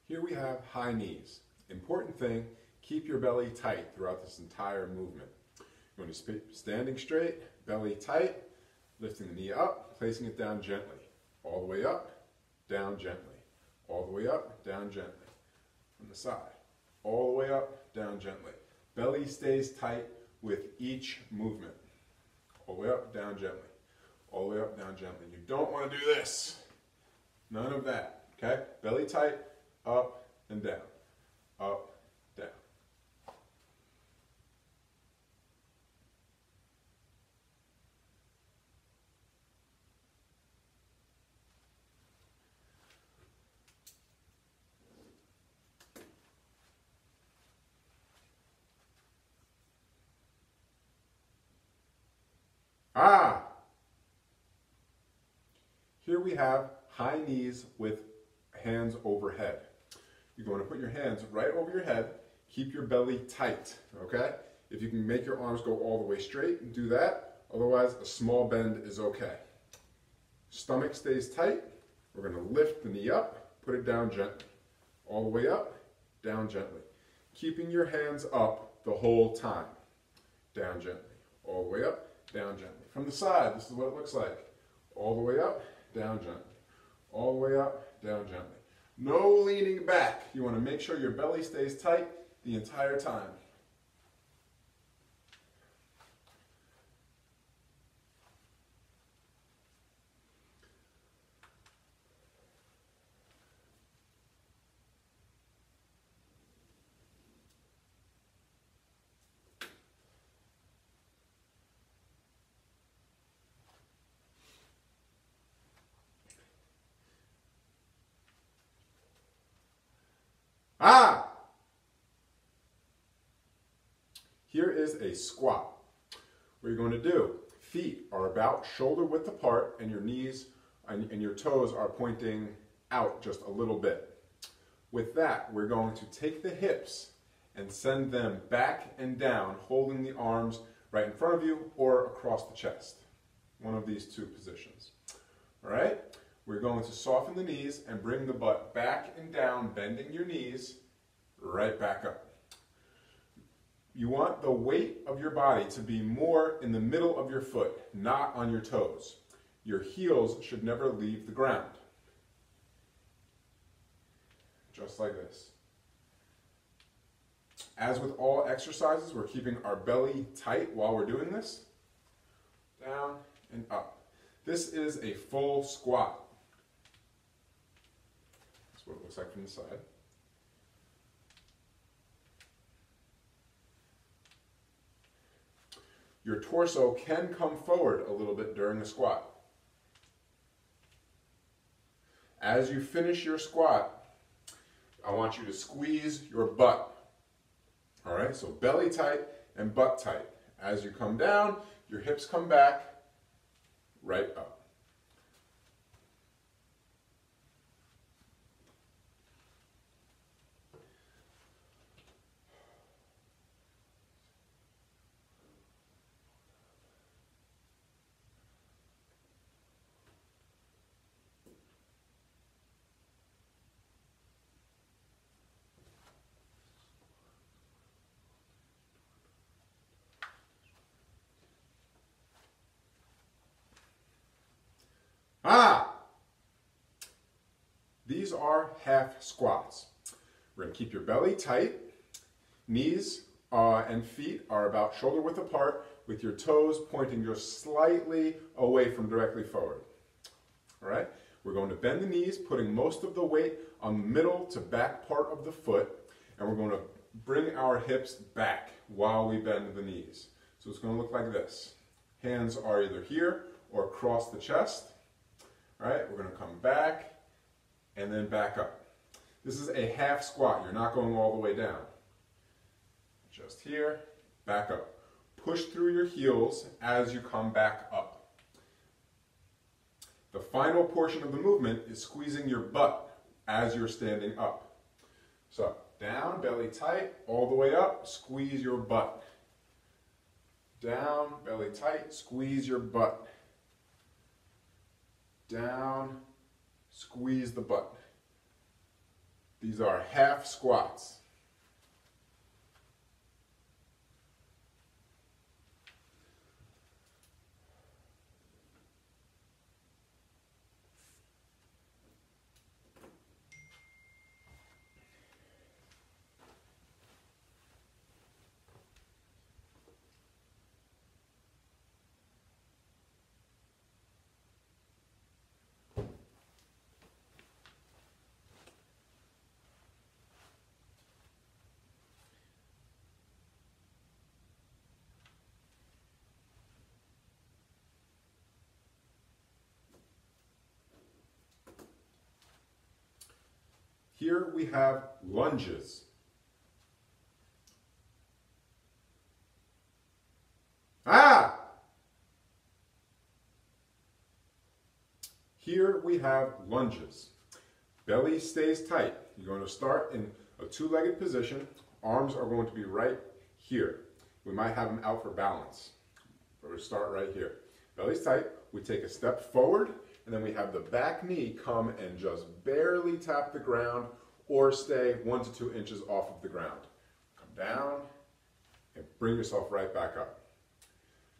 Here we have high knees. Important thing, keep your belly tight throughout this entire movement. You want to be standing straight, belly tight, lifting the knee up, placing it down gently. All the way up, down gently. All the way up, down gently. From the side. All the way up, down gently. Belly stays tight with each movement. All the way up, down gently. All the way up, down gently. You don't want to do this. None of that. Okay? Belly tight, up and down. Up, down. Here we have high knees with hands overhead. You're going to put your hands right over your head. Keep your belly tight, okay? If you can make your arms go all the way straight, do that. Otherwise, a small bend is okay. Stomach stays tight. We're going to lift the knee up, put it down gently. All the way up, down gently. Keeping your hands up the whole time. Down gently. All the way up, down gently. From the side, this is what it looks like. All the way up, down gently. All the way up, down gently. No leaning back. You want to make sure your belly stays tight the entire time. Here is a squat. What you're going to do, feet are about shoulder width apart and your knees and your toes are pointing out just a little bit. With that, we're going to take the hips and send them back and down, holding the arms right in front of you or across the chest. One of these two positions. All right? We're going to soften the knees and bring the butt back and down, bending your knees right back up. You want the weight of your body to be more in the middle of your foot, not on your toes. Your heels should never leave the ground. Just like this. As with all exercises, we're keeping our belly tight while we're doing this. Down and up. This is a full squat. That's what it looks like from the side. Your torso can come forward a little bit during the squat. As you finish your squat, I want you to squeeze your butt. All right, so belly tight and butt tight. As you come down, your hips come back, right up. These are half squats. We're going to keep your belly tight. Knees and feet are about shoulder width apart with your toes pointing just slightly away from directly forward. All right? We're going to bend the knees, putting most of the weight on the middle to back part of the foot, and we're going to bring our hips back while we bend the knees. So it's going to look like this. Hands are either here or across the chest. All right? We're going to come back and then back up. This is a half squat. You're not going all the way down. Just here, back up. Push through your heels as you come back up. The final portion of the movement is squeezing your butt as you're standing up. So down, belly tight, all the way up, squeeze your butt. Down, belly tight, squeeze your butt. Down, squeeze the butt. These are half squats. Here we have lunges. Ah! Here we have lunges. Belly stays tight. You're going to start in a two-legged position. Arms are going to be right here. We might have them out for balance. But we start right here. Belly's tight. We take a step forward, and then we have the back knee come and just barely tap the ground or stay 1 to 2 inches off of the ground. Come down and bring yourself right back up.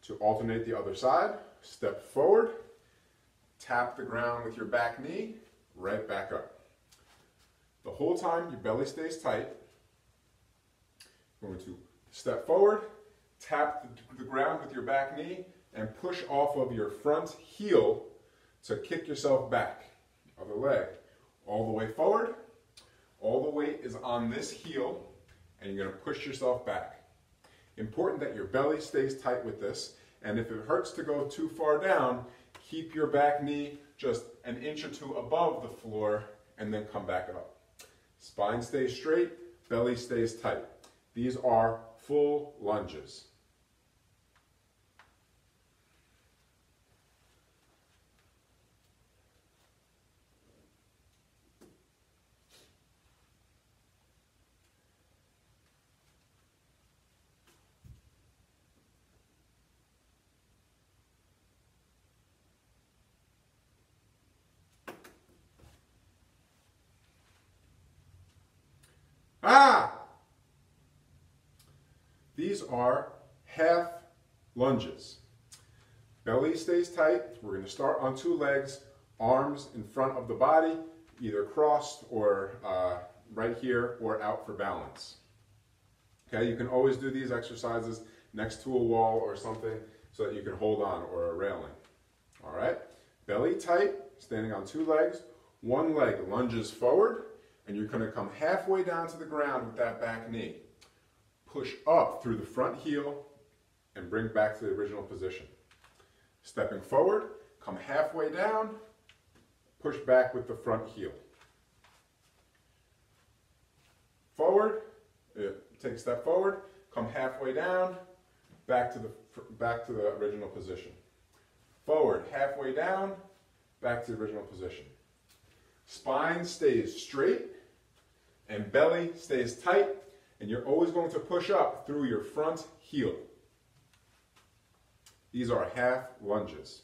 To alternate the other side, step forward, tap the ground with your back knee, right back up. The whole time your belly stays tight. You're going to step forward, tap the ground with your back knee, and push off of your front heel to kick yourself back. Other leg, all the way forward. All the weight is on this heel, and you're going to push yourself back. Important that your belly stays tight with this, and if it hurts to go too far down, keep your back knee just an inch or two above the floor, and then come back up. Spine stays straight, belly stays tight. These are full lunges. Ah! These are half lunges. Belly stays tight. We're going to start on 2 legs, arms in front of the body, either crossed or right here or out for balance. Okay, you can always do these exercises next to a wall or something so that you can hold on, or a railing. All right, belly tight, standing on 2 legs, 1 leg lunges forward, and you're going to come halfway down to the ground with that back knee. Push up through the front heel and bring back to the original position. Stepping forward, come halfway down, push back with the front heel. Forward, take a step forward, come halfway down, back to the original position. Forward, halfway down, back to the original position. Spine stays straight and belly stays tight, and you're always going to push up through your front heel. These are half lunges.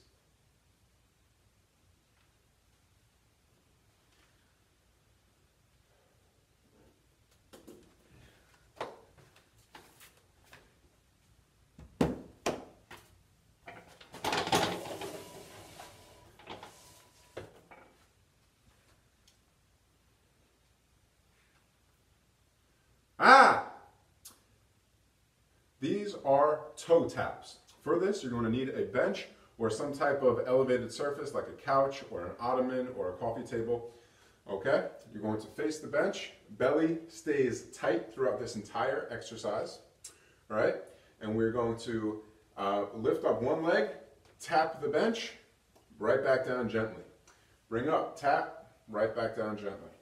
Ah! These are toe taps. For this, you're going to need a bench or some type of elevated surface like a couch or an ottoman or a coffee table. Okay, you're going to face the bench. Belly stays tight throughout this entire exercise. All right, and we're going to lift up 1 leg, tap the bench, right back down gently. Bring up, tap, right back down gently.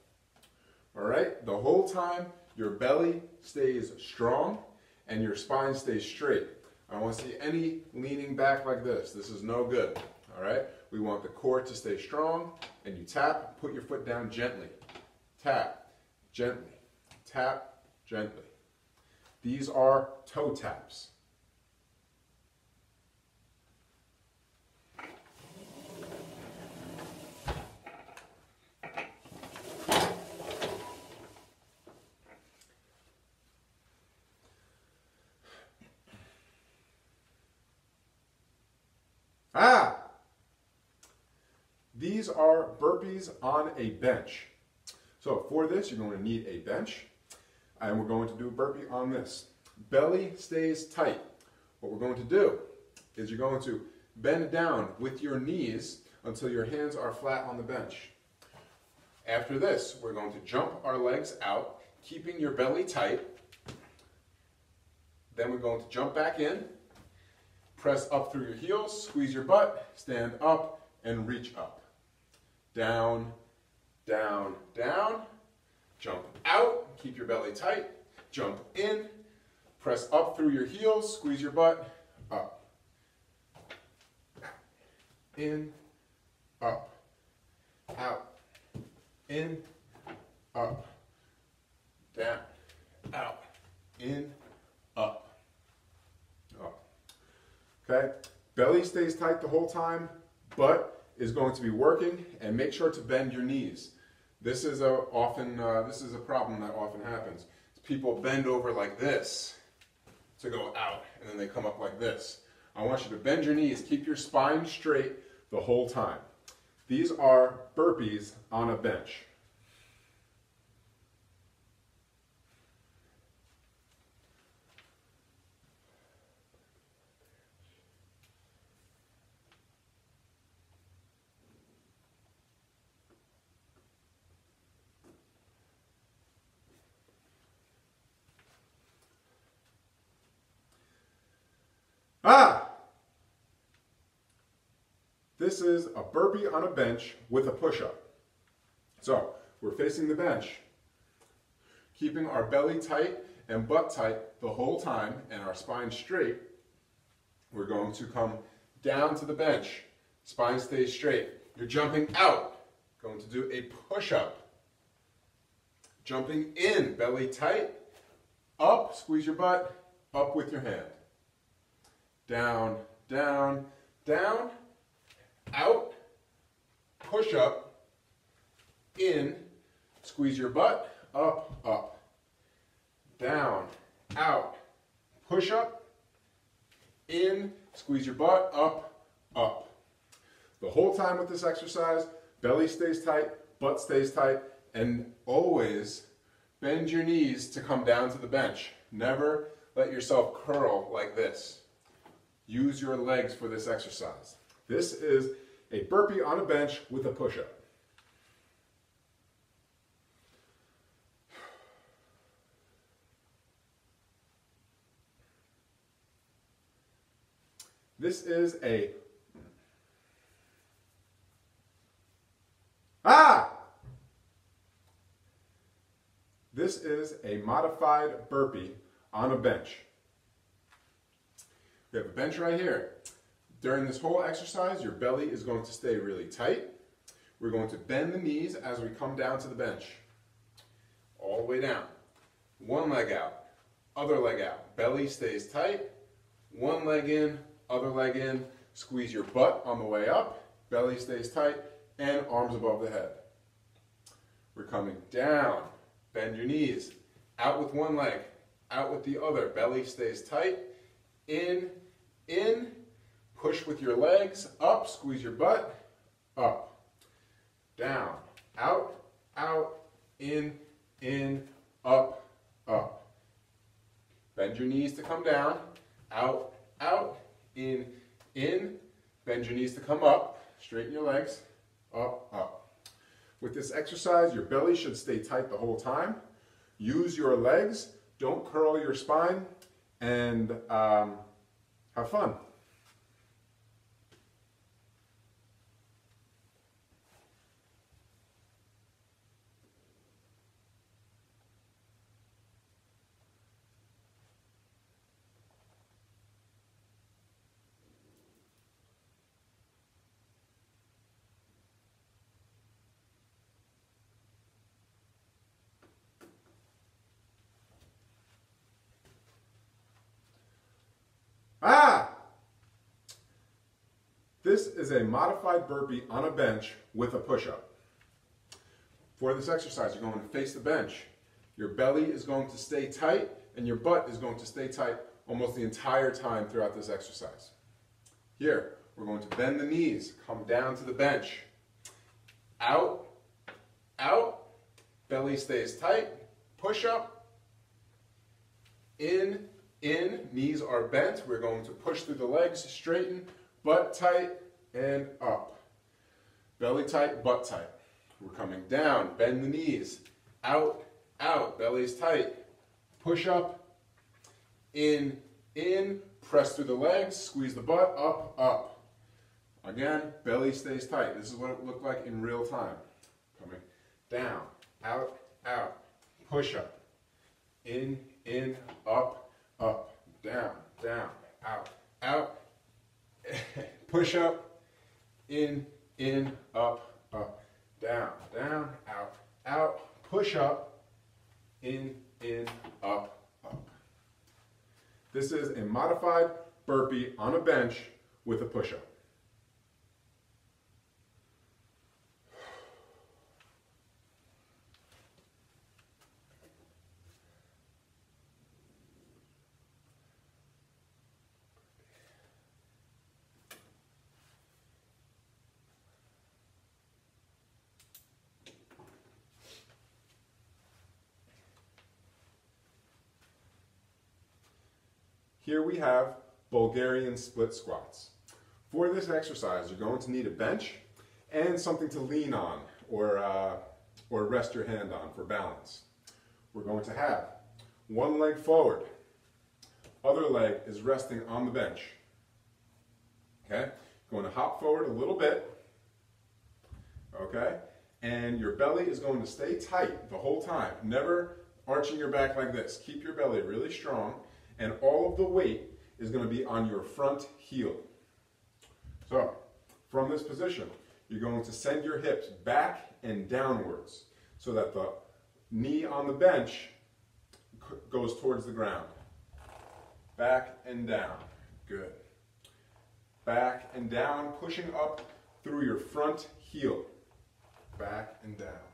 All right, the whole time your belly stays strong and your spine stays straight. I don't want to see any leaning back like this. This is no good. All right, we want the core to stay strong, and you tap, put your foot down gently. Tap, gently. Tap, gently. These are toe taps. these are burpees on a bench. So for this, you're going to need a bench, and we're going to do a burpee on this. Belly stays tight. What we're going to do is you're going to bend down with your knees until your hands are flat on the bench. After this, we're going to jump our legs out, keeping your belly tight. Then we're going to jump back in, press up through your heels, squeeze your butt, stand up, and reach up. Down, down, down, jump out, keep your belly tight, jump in, press up through your heels, squeeze your butt, up. In, up, out, in, up, down, out, in, up. Okay, belly stays tight the whole time, butt is going to be working, and make sure to bend your knees. This is a problem that often happens. People bend over like this to go out, and then they come up like this. I want you to bend your knees, keep your spine straight the whole time. These are burpees on a bench. This is a burpee on a bench with a push-up. So we're facing the bench, keeping our belly tight and butt tight the whole time and our spine straight. We're going to come down to the bench, spine stays straight. You're jumping out, going to do a push-up. Jumping in, belly tight, up, squeeze your butt, up with your hand. Down, down, down, out, push up, in, squeeze your butt, up, up, down, out, push up, in, squeeze your butt, up, up. The whole time with this exercise, belly stays tight, butt stays tight, and always bend your knees to come down to the bench. Never let yourself curl like this. Use your legs for this exercise. This is a burpee on a bench with a push-up. This is a This is a modified burpee on a bench. We have a bench right here. During this whole exercise, your belly is going to stay really tight. We're going to bend the knees as we come down to the bench. All the way down. One leg out, other leg out. Belly stays tight. One leg in, other leg in. Squeeze your butt on the way up. Belly stays tight, and arms above the head. We're coming down. Bend your knees. Out with one leg, out with the other. Belly stays tight. In, push with your legs, up, squeeze your butt, up, down, out, in, up, up. Bend your knees to come down, out, in, bend your knees to come up, straighten your legs, up. With this exercise, your belly should stay tight the whole time. Use your legs, don't curl your spine, and have fun. This is a modified burpee on a bench with a push-up. For this exercise, you're going to face the bench. Your belly is going to stay tight, and your butt is going to stay tight almost the entire time throughout this exercise. Here, we're going to bend the knees, come down to the bench. out, out, belly stays tight, push up, in, knees are bent, we're going to push through the legs, straighten, butt tight, and up. Belly tight, butt tight. We're coming down, bend the knees, out, out, belly's tight, push up, in, press through the legs, squeeze the butt, up, up. Again, belly stays tight. This is what it looked like in real time. Coming down, out, out, push up, in, up, up, down, down, out, out, push up, in, up, up, down, down, out, out, push up, in, up, up. This is a modified burpee on a bench with a push-up. Here we have Bulgarian split squats. For this exercise, you're going to need a bench and something to lean on or rest your hand on for balance. We're going to have one leg forward, other leg is resting on the bench. Okay? Going to hop forward a little bit. Okay? And your belly is going to stay tight the whole time. Never arching your back like this. Keep your belly really strong. And all of the weight is going to be on your front heel. So, from this position, you're going to send your hips back and downwards so that the knee on the bench goes towards the ground. Back and down. Good. Back and down, pushing up through your front heel. Back and down.